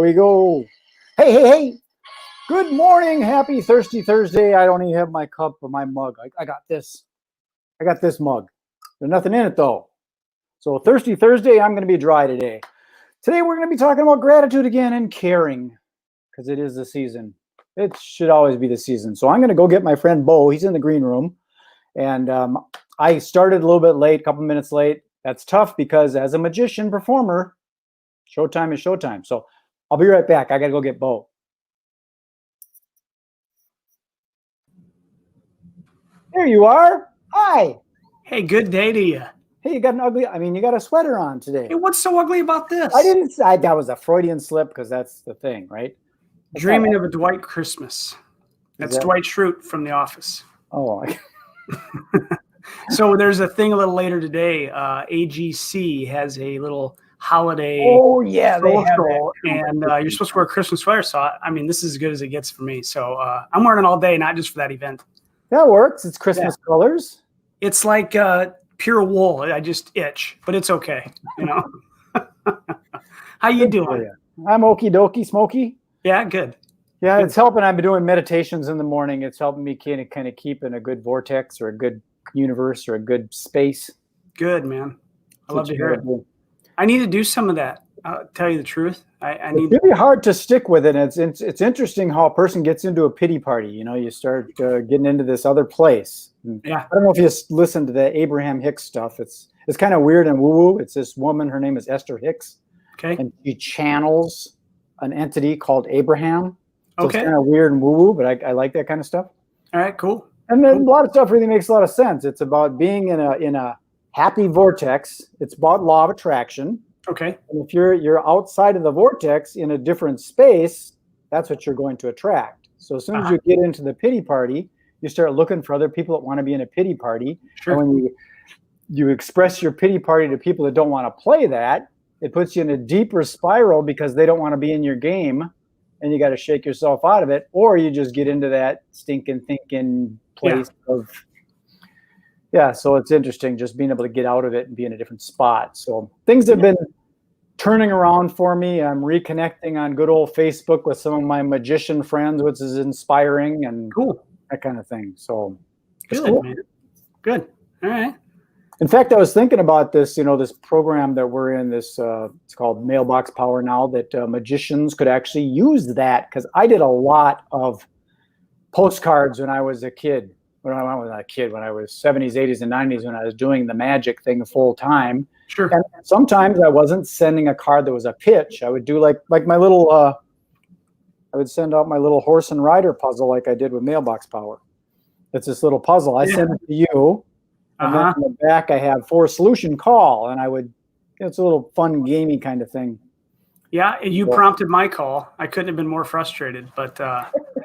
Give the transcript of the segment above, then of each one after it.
we go. Hey. Good morning. Happy Thirsty Thursday. I don't even have my cup or my mug. I got this. I got this mug. There's nothing in it, though. So Thirsty Thursday, I'm going to be dry today. Today, we're going to be talking about gratitude again and caring, because it is the season. It should always be the season. So I'm going to go get my friend Bo. He's in the green room. And I started a little bit late, a couple minutes late. That's tough because as a magician performer, showtime is showtime. So I'll be right back. I got to go get Bo. There you are. Hi. Hey, good day to you. Hey, you got you got a sweater on today. Hey, what's so ugly about this? That was a Freudian slip because that's the thing, right? Dreaming of a Dwight Christmas. That's Dwight Schrute from The Office. Oh. So there's a thing a little later today. AGC has a little holiday social, and you're supposed to wear a Christmas sweater. So, this is as good as it gets for me. So I'm wearing it all day, not just for that event. That works. It's Christmas colors. It's like pure wool. I just itch, but it's okay. How you doing? I'm okie dokie, smoky. Yeah, good. Yeah, it's helping. I've been doing meditations in the morning. It's helping me kind of keep in a good vortex or a good universe or a good space. Good, man. I love to hear it. I need to do some of that. I'll tell you the truth. It's really hard to stick with it. It's interesting how a person gets into a pity party. You start getting into this other place. Yeah. I don't know if you listened to the Abraham Hicks stuff. It's kind of weird and woo-woo. It's this woman. Her name is Esther Hicks. Okay. And she channels an entity called Abraham. So okay. It's kind of weird and woo-woo, but I like that kind of stuff. All right, cool. And then a lot of stuff really makes a lot of sense. It's about being in a happy vortex. It's about law of attraction. Okay. And if you're outside of the vortex in a different space, that's what you're going to attract. So as soon as you get into the pity party, you start looking for other people that want to be in a pity party. Sure. And when you express your pity party to people that don't want to play that, it puts you in a deeper spiral because they don't want to be in your game, and you got to shake yourself out of it, or you just get into that stinking thinking place of. Yeah, so it's interesting just being able to get out of it and be in a different spot. So things have been turning around for me. I'm reconnecting on good old Facebook with some of my magician friends, which is inspiring and cool. That kind of thing. So good, cool. Man. Good. All right. In fact, I was thinking about this, this program that we're in, this it's called Mailbox Power now, that magicians could actually use that, because I did a lot of postcards when I was a kid. When I was 70s, 80s, and 90s, when I was doing the magic thing full time. Sure. And sometimes I wasn't sending a card that was a pitch. I would do like my little, I would send out my little horse and rider puzzle like I did with Mailbox Power. It's this little puzzle. I send it to you. And then in the back, I have for solution call. And it's a little fun, gamey kind of thing. Yeah, you prompted my call. I couldn't have been more frustrated. But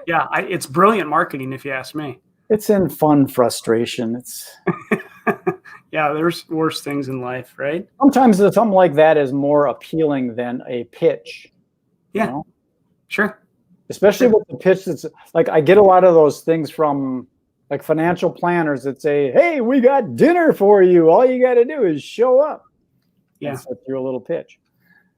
it's brilliant marketing, if you ask me. It's in fun frustration. It's yeah, there's worse things in life, right? Sometimes something like that is more appealing than a pitch. Yeah, sure. Especially with the pitch that's like, I get a lot of those things from like financial planners that say, "Hey, we got dinner for you. All you got to do is show up." Yeah, through a little pitch.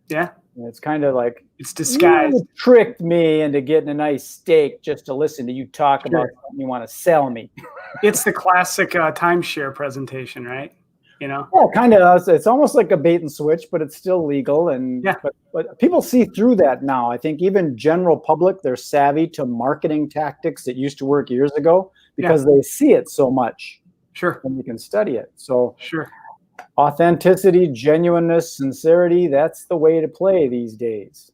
Yeah. And it's kind of like, it's disguised. You tricked me into getting a nice steak just to listen to you talk about something you want to sell me. It's the classic timeshare presentation, right? Yeah, kind of. It's almost like a bait and switch, but it's still legal. And but people see through that now. I think even general public, they're savvy to marketing tactics that used to work years ago because they see it so much. Sure. And you can study it. So sure. Authenticity, genuineness, sincerity, that's the way to play these days.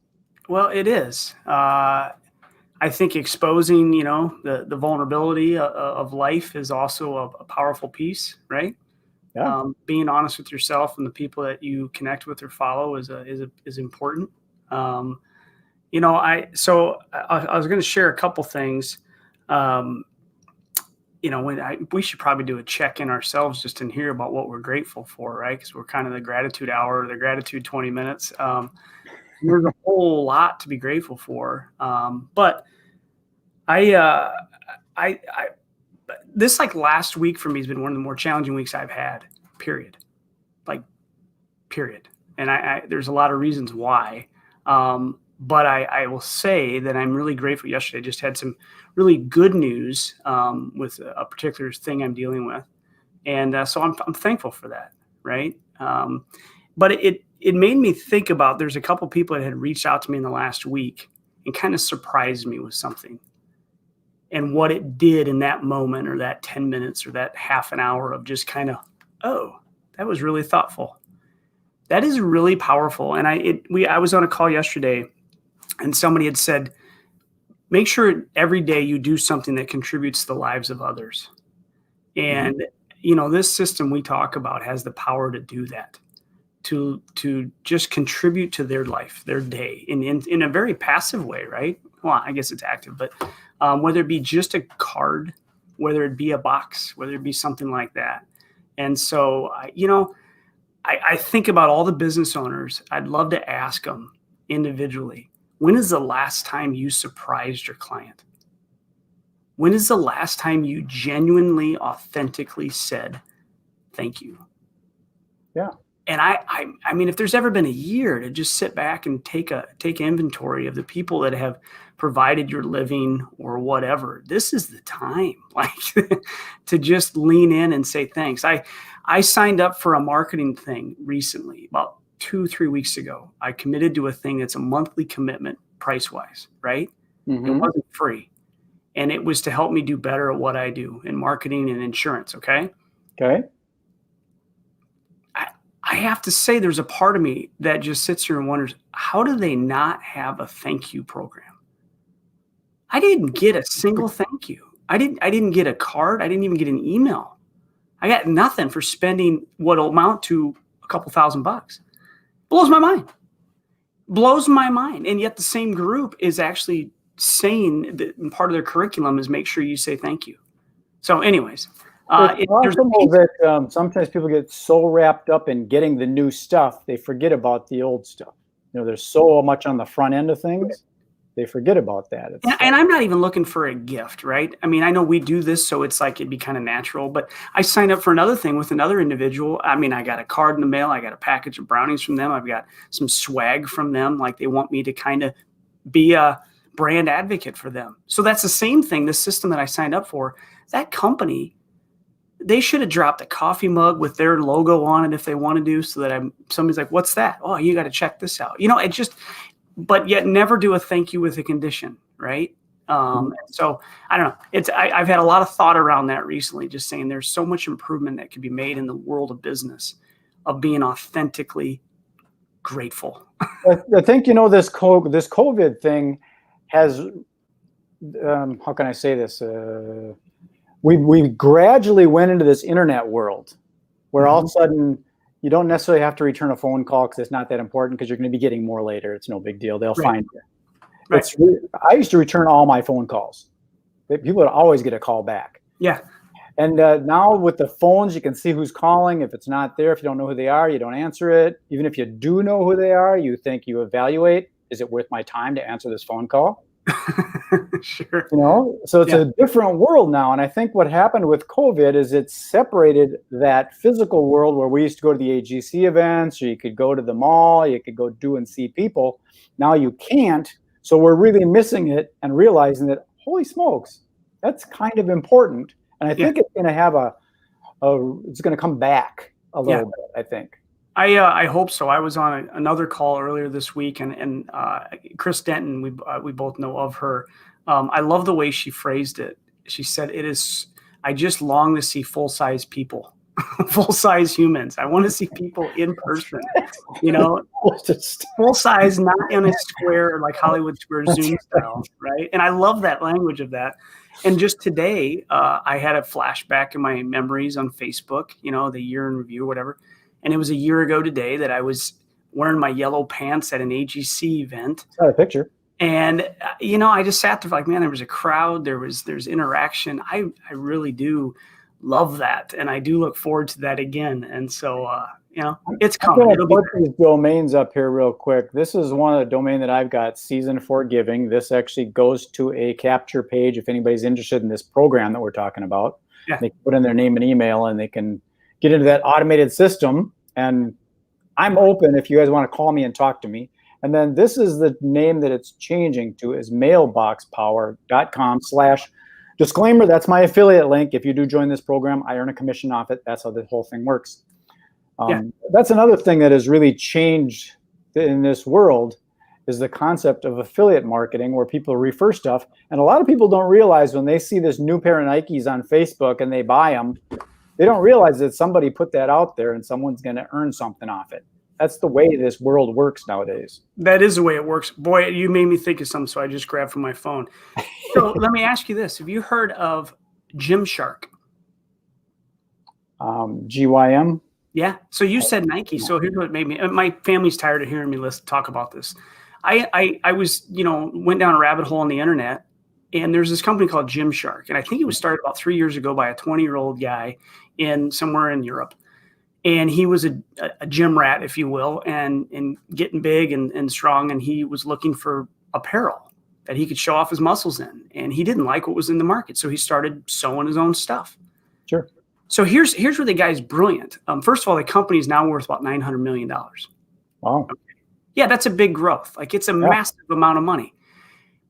Well, it is. I think exposing, the vulnerability of life is also a powerful piece, right? Yeah. Being honest with yourself and the people that you connect with or follow is important. I was going to share a couple things. We should probably do a check-in ourselves just in here about what we're grateful for, right? Because we're kind of the gratitude hour, the gratitude 20 minutes. There's a whole lot to be grateful for. But this last week for me has been one of the more challenging weeks I've had, period. Period. And there's a lot of reasons why. But I will say that I'm really grateful. Yesterday, I just had some really good news with a particular thing I'm dealing with. And so I'm thankful for that. Right. But it made me think about, there's a couple people that had reached out to me in the last week and kind of surprised me with something, and what it did in that moment, or that 10 minutes, or that half an hour of just kind of, oh, that was really thoughtful. That is really powerful. And I was on a call yesterday, and somebody had said, make sure every day you do something that contributes to the lives of others. And, this system we talk about has the power to do that, to just contribute to their life, their day in a very passive way, right? Well, I guess it's active, but whether it be just a card, whether it be a box, whether it be something like that. And so, I think about all the business owners. I'd love to ask them individually, when is the last time you surprised your client? When is the last time you genuinely, authentically said, thank you? Yeah. And I mean, if there's ever been a year to just sit back and take inventory of the people that have provided your living or whatever, this is the time, like, to just lean in and say thanks. I signed up for a marketing thing recently, about 2-3 weeks ago. I committed to a thing that's a monthly commitment, price wise, right? Mm-hmm. It wasn't free, and it was to help me do better at what I do in marketing and insurance. Okay. I have to say, there's a part of me that just sits here and wonders, how do they not have a thank you program? I didn't get a single thank you. I didn't get a card. I didn't even get an email. I got nothing for spending what will amount to a couple $1,000. Blows my mind. And yet the same group is actually saying that part of their curriculum is make sure you say thank you. So anyways, it's possible that sometimes people get so wrapped up in getting the new stuff, they forget about the old stuff. There's so much on the front end of things, they forget about that. And I'm not even looking for a gift, right? I mean, I know we do this, so it's like it'd be kind of natural, but I signed up for another thing with another individual. I mean, I got a card in the mail. I got a package of brownies from them. I've got some swag from them. Like, they want me to kind of be a brand advocate for them. So that's the same thing, the system that I signed up for, that company, they should have dropped a coffee mug with their logo on it if they want to do, so that somebody's like, what's that? Oh, you got to check this out. It just, but yet never do a thank you with a condition, right? So I don't know. I've had a lot of thought around that recently, just saying there's so much improvement that could be made in the world of business, of being authentically grateful. I think, this COVID thing has, how can I say this? We gradually went into this internet world where all of a sudden you don't necessarily have to return a phone call because it's not that important, because you're going to be getting more later. It's no big deal. They'll find you. Right. I used to return all my phone calls. People would always get a call back. Yeah. And now with the phones, you can see who's calling. If it's not there, if you don't know who they are, you don't answer it. Even if you do know who they are, you evaluate, is it worth my time to answer this phone call? Sure. So it's a different world now. And I think what happened with COVID is it separated that physical world where we used to go to the AGC events, or you could go to the mall, you could go do and see people. Now you can't. So we're really missing it and realizing that, holy smokes, that's kind of important. And I think it's going to have it's going to come back a little bit, I think. I hope so. I was on another call earlier this week, and Chris Denton, we both know of her. I love the way she phrased it. She said, I just long to see full-size people, full-size humans. I want to see people in person, full size, not in a square like Hollywood Square Zoom style, right? And I love that language of that. And just today, I had a flashback in my memories on Facebook, the year in review, whatever. And it was a year ago today that I was wearing my yellow pants at an AGC event. Got a picture. And, I just sat there like, man, there was a crowd, there's interaction. I really do love that. And I do look forward to that again. And so, it's coming. I'm going to put these domains up here real quick. This is one of the domain that I've got, Season for Giving. This actually goes to a capture page if anybody's interested in this program that we're talking about. Yeah. They can put in their name and email, and they can get into that automated system. And I'm open if you guys want to call me and talk to me. And then this is the name that it's changing to is mailboxpower.com/disclaimer. That's my affiliate link. If you do join this program, I earn a commission off it. That's how the whole thing works. That's another thing that has really changed in this world is the concept of affiliate marketing, where people refer stuff. And a lot of people don't realize when they see this new pair of Nikes on Facebook and they buy them, they don't realize that somebody put that out there and someone's going to earn something off it. That's the way this world works nowadays. That is the way it works. Boy, you made me think of something, so I just grabbed from my phone. So let me ask you this. Have you heard of Gymshark? GYM? Yeah. So you said Nike. So here's what made me, my family's tired of hearing me talk about this. I was, went down a rabbit hole on the internet, and there's this company called Gymshark. And I think it was started about 3 years ago by a 20-year-old guy somewhere in Europe. And he was a gym rat, if you will, and getting big and strong. And he was looking for apparel that he could show off his muscles in. And he didn't like what was in the market. So he started sewing his own stuff. Sure. So here's where the guy's brilliant. First of all, the company is now worth about $900 million. Wow. Yeah, that's a big growth. Like, it's a massive amount of money.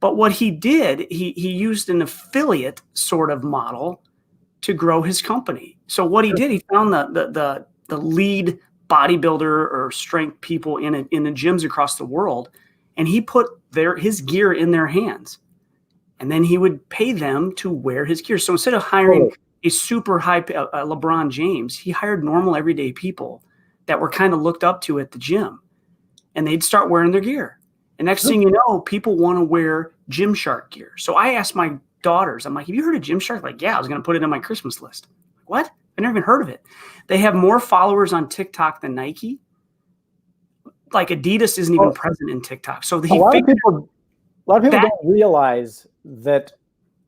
But what he did, he used an affiliate sort of model to grow his company. So what he did, he found the lead bodybuilder or strength people in the gyms across the world, and he put his gear in their hands, and then he would pay them to wear his gear. So instead of hiring a super high LeBron James, he hired normal everyday people that were kind of looked up to at the gym, and they'd start wearing their gear. And next thing you know, people want to wear Gymshark gear. So I asked my daughters, I'm like, have you heard of Gymshark? Like, yeah, I was going to put it on my Christmas list. What? I never even heard of it. They have more followers on TikTok than Nike. Like, Adidas isn't even present in TikTok. So a lot of people don't realize that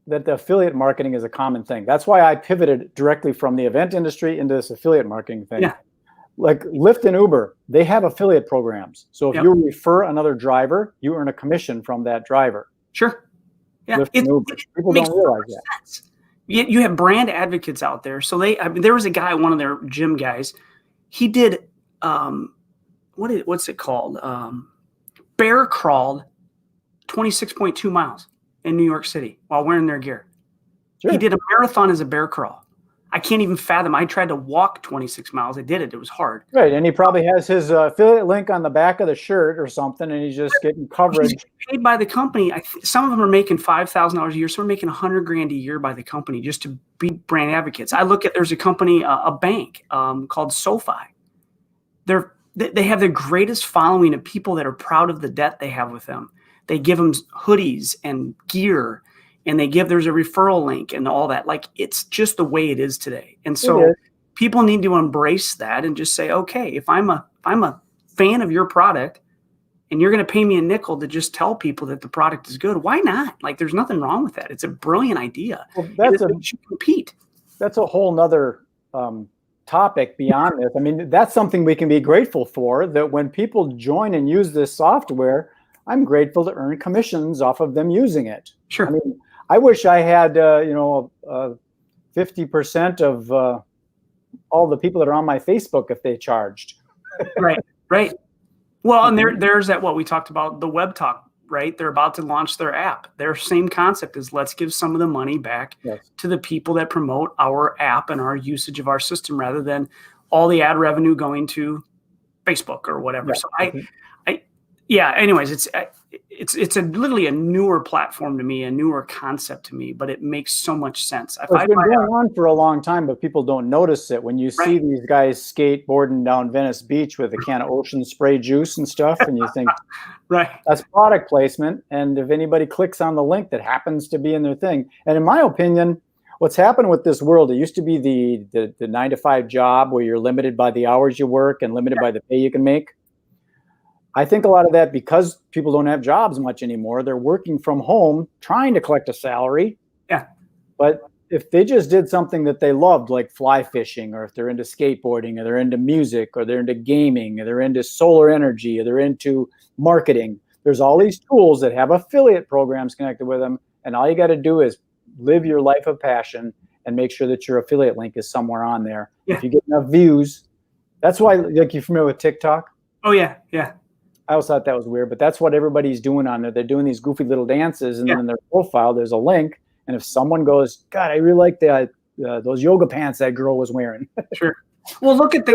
the affiliate marketing is a common thing. That's why I pivoted directly from the event industry into this affiliate marketing thing. Yeah. Like Lyft and Uber, they have affiliate programs. So if you refer another driver, you earn a commission from that driver. Sure. Yeah. Lyft and Uber. People don't realize that. Sense. You have brand advocates out there. So there was a guy, one of their gym guys, he did, what's it called? Bear crawled 26.2 miles in New York City while wearing their gear. Sure. He did a marathon as a bear crawl. I can't even fathom. I tried to walk 26 miles. I did it. It was hard. Right. And he probably has his affiliate link on the back of the shirt or something, and he's just getting coverage. He's paid by the company. Some of them are making $5,000 a year. Some are making $100,000 a year by the company just to be brand advocates. There's a company, a bank called SoFi. They have the greatest following of people that are proud of the debt they have with them. They give them hoodies and gear, and there's a referral link and all that. Like, it's just the way it is today. And so people need to embrace that and just say, okay, if I'm a fan of your product and you're going to pay me a nickel to just tell people that the product is good, why not? Like, there's nothing wrong with that. It's a brilliant idea. Well, you should compete. That's a whole nother topic beyond this. I mean, that's something we can be grateful for, that when people join and use this software, I'm grateful to earn commissions off of them using it. Sure. I mean, I wish I had, 50% of all the people that are on my Facebook if they charged. Right. Well, and there's that, what we talked about, the Web Talk, right? They're about to launch their app. Their same concept is, let's give some of the money back to the people that promote our app and our usage of our system, rather than all the ad revenue going to Facebook or whatever. Yeah. So anyways, it's literally a newer platform to me, a newer concept to me, but it makes so much sense. It's been going on for a long time, but people don't notice it. When you see these guys skateboarding down Venice Beach with a can of Ocean Spray juice and stuff, and you think, that's product placement. And if anybody clicks on the link that happens to be in their thing, and in my opinion, what's happened with this world, it used to be the 9-to-5 job where you're limited by the hours you work and limited by the pay you can make. I think a lot of that, because people don't have jobs much anymore, they're working from home trying to collect a salary. Yeah. But if they just did something that they loved, like fly fishing, or if they're into skateboarding, or they're into music, or they're into gaming, or they're into solar energy, or they're into marketing, there's all these tools that have affiliate programs connected with them. And all you got to do is live your life of passion and make sure that your affiliate link is somewhere on there. Yeah. If you get enough views, that's why, like, you're familiar with TikTok? Oh, yeah. Yeah. I always thought that was weird, but that's what everybody's doing on there. They're doing these goofy little dances, and then in their profile, there's a link. And if someone goes, God, I really like those yoga pants that girl was wearing. Sure. Well, look at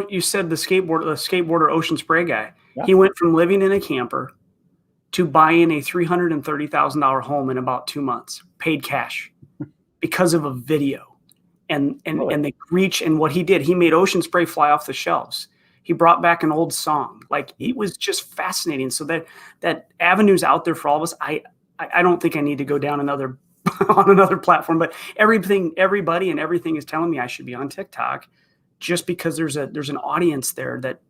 you said the skateboarder Ocean Spray guy. Yeah. He went from living in a camper to buying a $330,000 home in about 2 months, paid cash, because of a video and the reach. And what he did, he made Ocean Spray fly off the shelves. He brought back an old song. Like, it was just fascinating. So that avenue's out there for all of us. I don't think I need to go down another on another platform, but everybody and everything is telling me I should be on TikTok, just because there's an audience there that.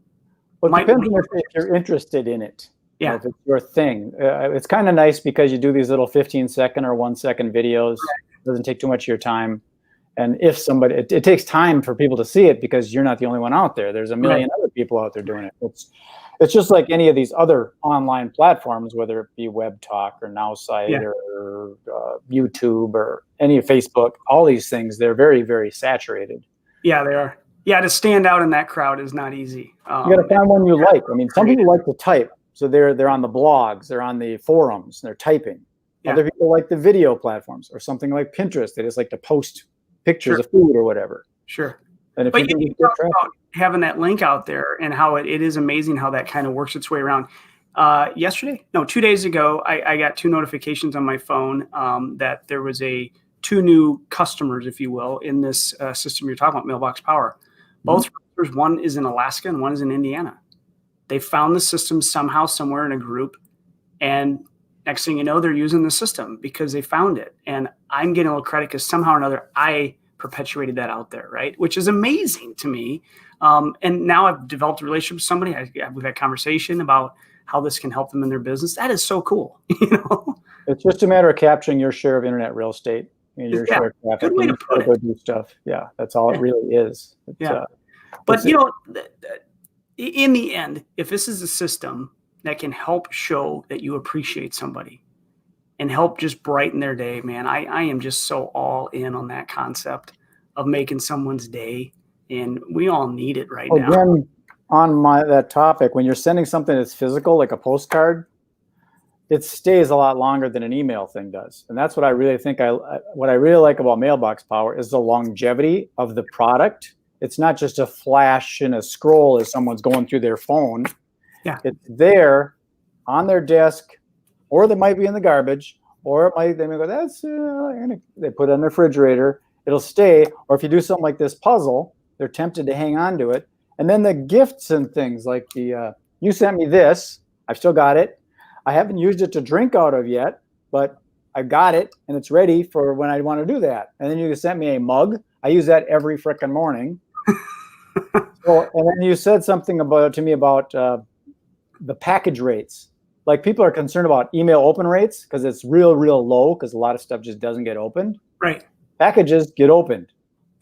Well, it depends on if you're interested in it. Yeah, if it's your thing. It's kind of nice because you do these little 15-second or 1-second videos. It doesn't take too much of your time. And if somebody, it takes time for people to see it, because you're not the only one out there. There's a million other people out there doing it. It's just like any of these other online platforms, whether it be Web Talk or Nowsite or YouTube or any of Facebook, all these things, they're very, very saturated. Yeah, they are. Yeah, to stand out in that crowd is not easy. You got to find one you like. I mean, some people like to type. So they're on the blogs, they're on the forums, they're typing. Yeah. Other people like the video platforms, or something like Pinterest. They just like to post pictures of food or whatever. Sure. And but you talk about having that link out there, and how it is amazing how that kind of works its way around. 2 days ago, I got 2 notifications on my phone that there was 2 new customers, if you will, in this system you're talking about, Mailbox Power. Both one is in Alaska and one is in Indiana. They found the system somehow, somewhere in a group, and next thing you know, they're using the system because they found it. And I'm getting a little credit because somehow or another, I perpetuated that out there, right? Which is amazing to me. And now I've developed a relationship with somebody. We've had conversation about how this can help them in their business. That is so cool. It's just a matter of capturing your share of internet real estate. Your share of traffic. Good way to put it. Go do stuff. Yeah, that's all it really is. But in the end, if this is a system that can help show that you appreciate somebody and help just brighten their day, man, I am just so all in on that concept of making someone's day. And we all need it right now. Again, on that topic, when you're sending something that's physical, like a postcard, it stays a lot longer than an email thing does. And that's what I really think what I really like about Mailbox Power is the longevity of the product. It's not just a flash and a scroll as someone's going through their phone. Yeah. It's there on their desk, or they might be in the garbage, or they may go, they put it in the refrigerator. It'll stay. Or if you do something like this puzzle, they're tempted to hang on to it. And then the gifts and things like you sent me this, I've still got it. I haven't used it to drink out of yet, but I got it and it's ready for when I want to do that. And then you sent me a mug. I use that every frickin' morning. And then you said something to me about the package rates. Like, people are concerned about email open rates because it's real low, because a lot of stuff just doesn't get opened. Right. Packages get opened.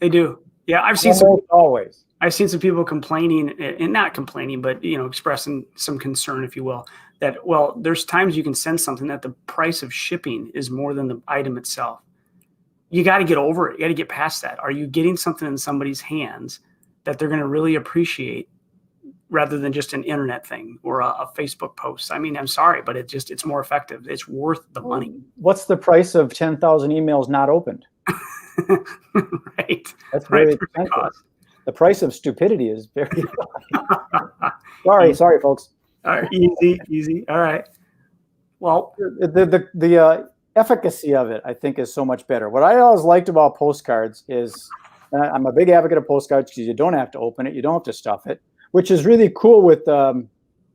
They do. Yeah, I've seen some people complaining, and not complaining, but expressing some concern, if you will, that there's times you can send something that the price of shipping is more than the item itself. You got to get over it. You got to get past that. Are you getting something in somebody's hands that they're going to really appreciate, rather than just an internet thing or a Facebook post? I mean, I'm sorry, but it's more effective. It's worth the money. What's the price of 10,000 emails not opened? Right. That's very expensive. The price of stupidity is very high. Sorry, folks. All right, easy. All right. Well, the efficacy of it, I think, is so much better. What I always liked about postcards is, and I'm a big advocate of postcards because you don't have to open it, you don't have to stuff it, which is really cool with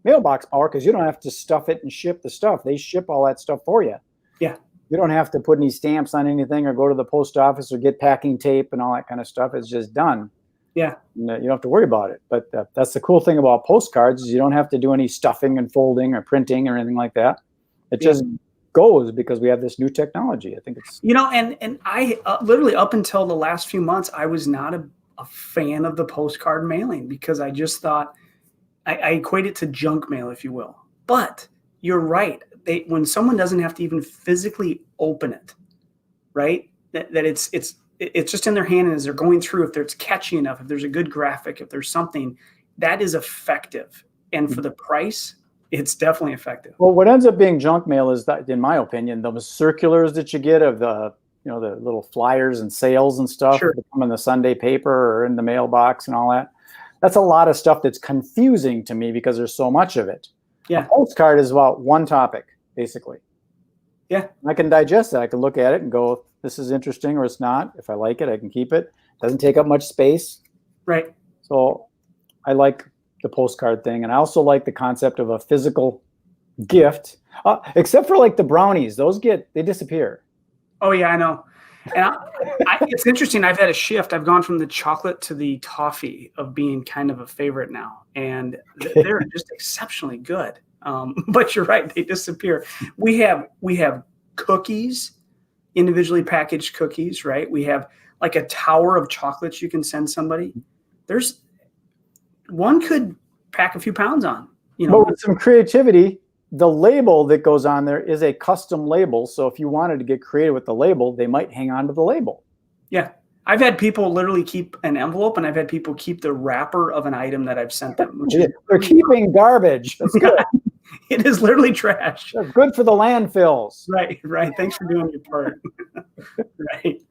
Mailbox Power, because you don't have to stuff it and ship the stuff. They ship all that stuff for you. Yeah. You don't have to put any stamps on anything or go to the post office or get packing tape and all that kind of stuff. It's just done. Yeah. And, you don't have to worry about it. But that's the cool thing about postcards, is you don't have to do any stuffing and folding or printing or anything like that. It just goes because we have this new technology. I think it's and I literally, up until the last few months, I was not a fan of the postcard mailing, because I just thought I equate it to junk mail, if you will. But you're right. When someone doesn't have to even physically open it, right? That it's just in their hand, and as they're going through, if it's catchy enough, if there's a good graphic, if there's something that is effective, and for the price, it's definitely effective. Well, what ends up being junk mail is that, in my opinion, those circulars that you get of the, you know, the little flyers and sales and stuff Sure. that come in the Sunday paper or in the mailbox and all that. That's a lot of stuff that's confusing to me because there's so much of it. Yeah. A postcard is about one topic, basically. Yeah. I can digest it. I can look at it and go, this is interesting or it's not. If I like it, I can keep it. Doesn't take up much space. Right. So I like the postcard thing. And I also like the concept of a physical gift, except for like the brownies. They disappear. Oh yeah, I know. And it's interesting. I've had a shift. I've gone from the chocolate to the toffee of being kind of a favorite now. And they're just exceptionally good. But you're right. They disappear. We have cookies, individually packaged cookies, right? We have like a tower of chocolates you can send somebody. There's one could pack a few pounds on, you know. But with some creativity, the label that goes on there is a custom label. So if you wanted to get creative with the label, they might hang on to the label. Yeah. I've had people literally keep an envelope, and I've had people keep the wrapper of an item that I've sent them. They're keeping garbage. That's good. It is literally trash. That's good for the landfills. Right, right. Thanks for doing your part. Right.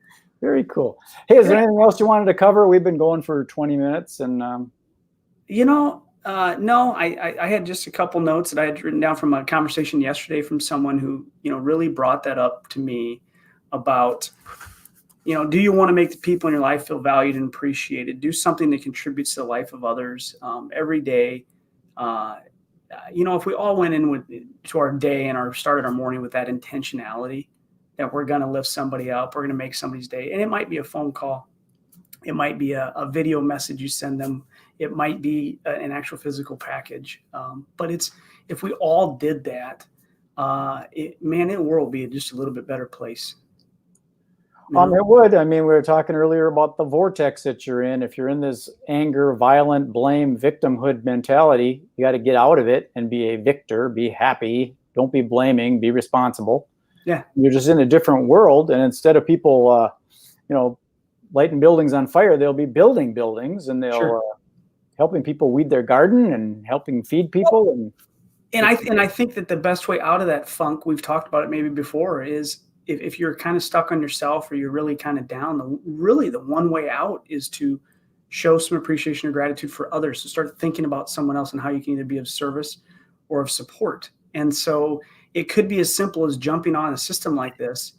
Very cool. Hey, is there anything else you wanted to cover? We've been going for 20 minutes. And you know, no, I had just a couple notes that I had written down from a conversation yesterday from someone who, you know, really brought that up to me about, you know, do you want to make the people in your life feel valued and appreciated? Do something that contributes to the life of others every day. You know, if we all went in to our day and started our morning with that intentionality that we're going to lift somebody up, we're going to make somebody's day. And it might be a phone call. It might be a video message you send them. It might be an actual physical package. But if we all did that, the world would be just a little bit better place. It would. I mean, we were talking earlier about the vortex that you're in. If you're in this anger, violent, blame, victimhood mentality, you got to get out of it and be a victor, be happy. Don't be blaming, be responsible. Yeah. You're just in a different world. And instead of people, you know, lighting buildings on fire, they'll be building buildings, and they'll helping people weed their garden and helping feed people. And I think that the best way out of that funk, we've talked about it maybe before, is if you're kind of stuck on yourself or you're really kind of down, the one way out is to show some appreciation or gratitude for others. So start thinking about someone else and how you can either be of service or of support. And so it could be as simple as jumping on a system like this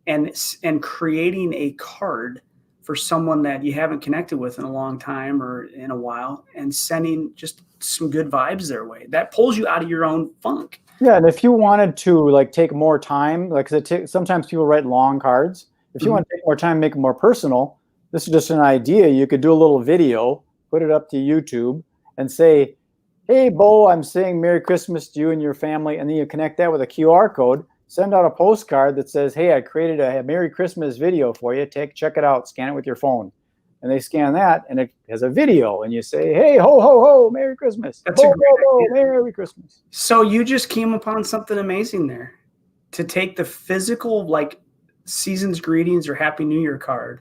and creating a card for someone that you haven't connected with in a long time or in a while, and sending just some good vibes their way. That pulls you out of your own funk. Yeah, and if you wanted to like take more time, like sometimes people write long cards. If you want to take more time, make it more personal, this is just an idea. You could do a little video, put it up to YouTube, and say, "Hey, Bo, I'm saying Merry Christmas to you and your family," and then you connect that with a QR code. Send out a postcard that says, "Hey, I created a Merry Christmas video for you. Check it out. Scan it with your phone." And they scan that, and it has a video, and you say, "Hey, ho, ho, ho, Merry Christmas. That's ho, a great ho, idea. Merry Christmas." So you just came upon something amazing there, to take the physical, like season's greetings or Happy New Year card,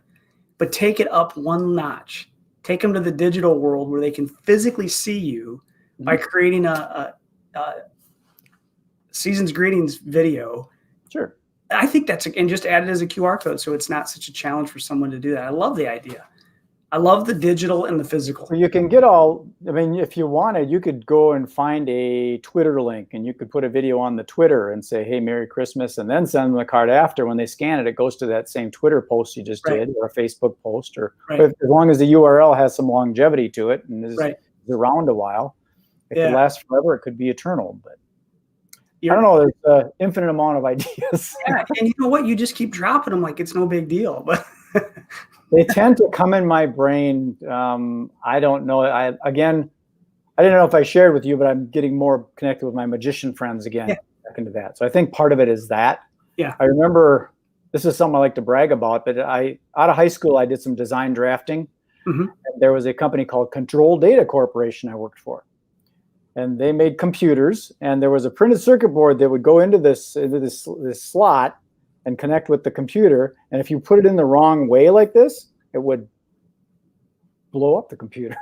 but take it up one notch. Take them to the digital world where they can physically see you by creating a season's greetings video. Sure. I think and just add it as a QR code, so it's not such a challenge for someone to do that. I love the idea. I love the digital and the physical. So you can I mean, if you wanted, you could go and find a Twitter link, and you could put a video on the Twitter and say, "Hey, Merry Christmas," and then send them a card after. When they scan it, it goes to that same Twitter post you just did, or a Facebook post, or as long as the URL has some longevity to it and is around a while. It could last forever. It could be eternal, but I don't know. There's an infinite amount of ideas. Yeah, and you know what? You just keep dropping them like it's no big deal. But they tend to come in my brain. I don't know. I didn't know if I shared with you, but I'm getting more connected with my magician friends again. Back into that. So I think part of it is that. Yeah. I remember, this is something I like to brag about, but out of high school, I did some design drafting. And there was a company called Control Data Corporation I worked for. And they made computers, and there was a printed circuit board that would go into this slot and connect with the computer. And if you put it in the wrong way like this, it would blow up the computer.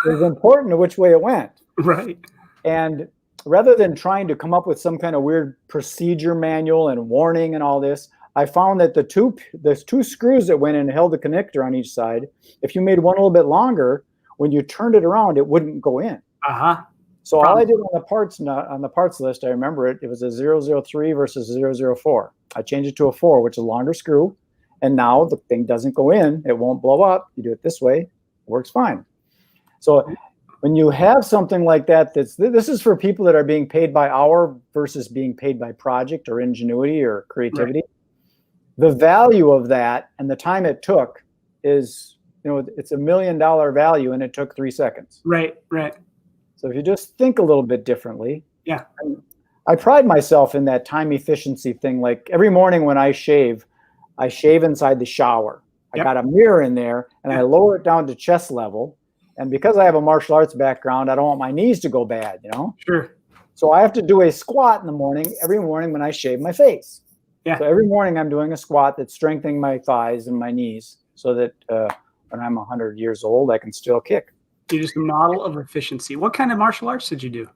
It was important to which way it went. Right. And rather than trying to come up with some kind of weird procedure manual and warning and all this, I found that there's two screws that went in and held the connector on each side. If you made one a little bit longer, when you turned it around, it wouldn't go in. So all I did on the parts list, I remember it was a 003 versus 004. I changed it to a 4, which is a longer screw. And now the thing doesn't go in. It won't blow up. You do it this way, it works fine. So when you have something like that, this is for people that are being paid by hour versus being paid by project or ingenuity or creativity. Right. The value of that and the time it took is, it's $1 million value and it took 3 seconds. Right, right. So if you just think a little bit differently. Yeah. I pride myself in that time efficiency thing. Like every morning when I shave inside the shower. I got a mirror in there and I lower it down to chest level. And because I have a martial arts background, I don't want my knees to go bad, Sure. So I have to do a squat in the morning, every morning when I shave my face. Yeah. So every morning I'm doing a squat that's strengthening my thighs and my knees so that when I'm 100 years old, I can still kick. You're just a model of efficiency. What kind of martial arts did you do?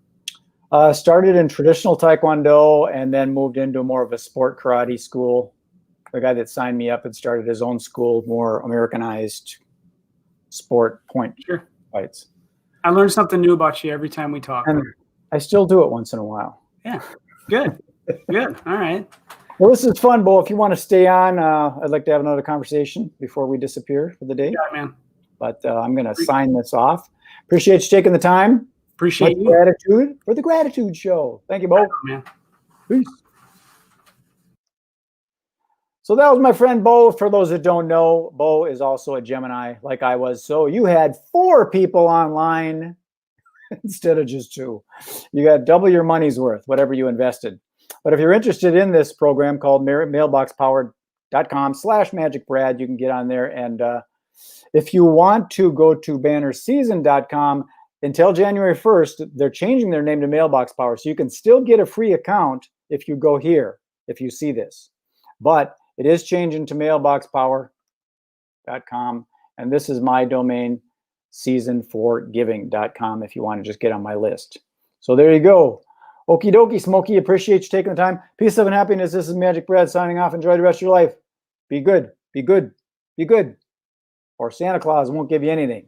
Started in traditional Taekwondo and then moved into more of a sport karate school. The guy that signed me up had started his own school, more Americanized sport point fights. I learn something new about you every time we talk. And I still do it once in a while. Yeah, good, good. All right. Well, this is fun, Bo. If you want to stay on, I'd like to have another conversation before we disappear for the day. Yeah, man. But I'm going to sign this off. Appreciate you taking the time. Appreciate you. Gratitude for the Gratitude Show. Thank you, Bo. Man. Peace. So that was my friend Bo. For those that don't know, Bo is also a Gemini like I was. So you had 4 people online instead of just 2. You got double your money's worth, whatever you invested. But if you're interested in this program called mailboxpower.com/MagicBrad, you can get on there. And if you want to go to bannerseason.com, until January 1st, they're changing their name to Mailbox Power. So you can still get a free account if you go here, if you see this. But it is changing to mailboxpower.com. And this is my domain, season4giving.com, if you want to just get on my list. So there you go. Okie dokie, Smokey. Appreciate you taking the time. Peace, love, and happiness. This is MagicBrad signing off. Enjoy the rest of your life. Be good. Be good. Be good. Or Santa Claus won't give you anything.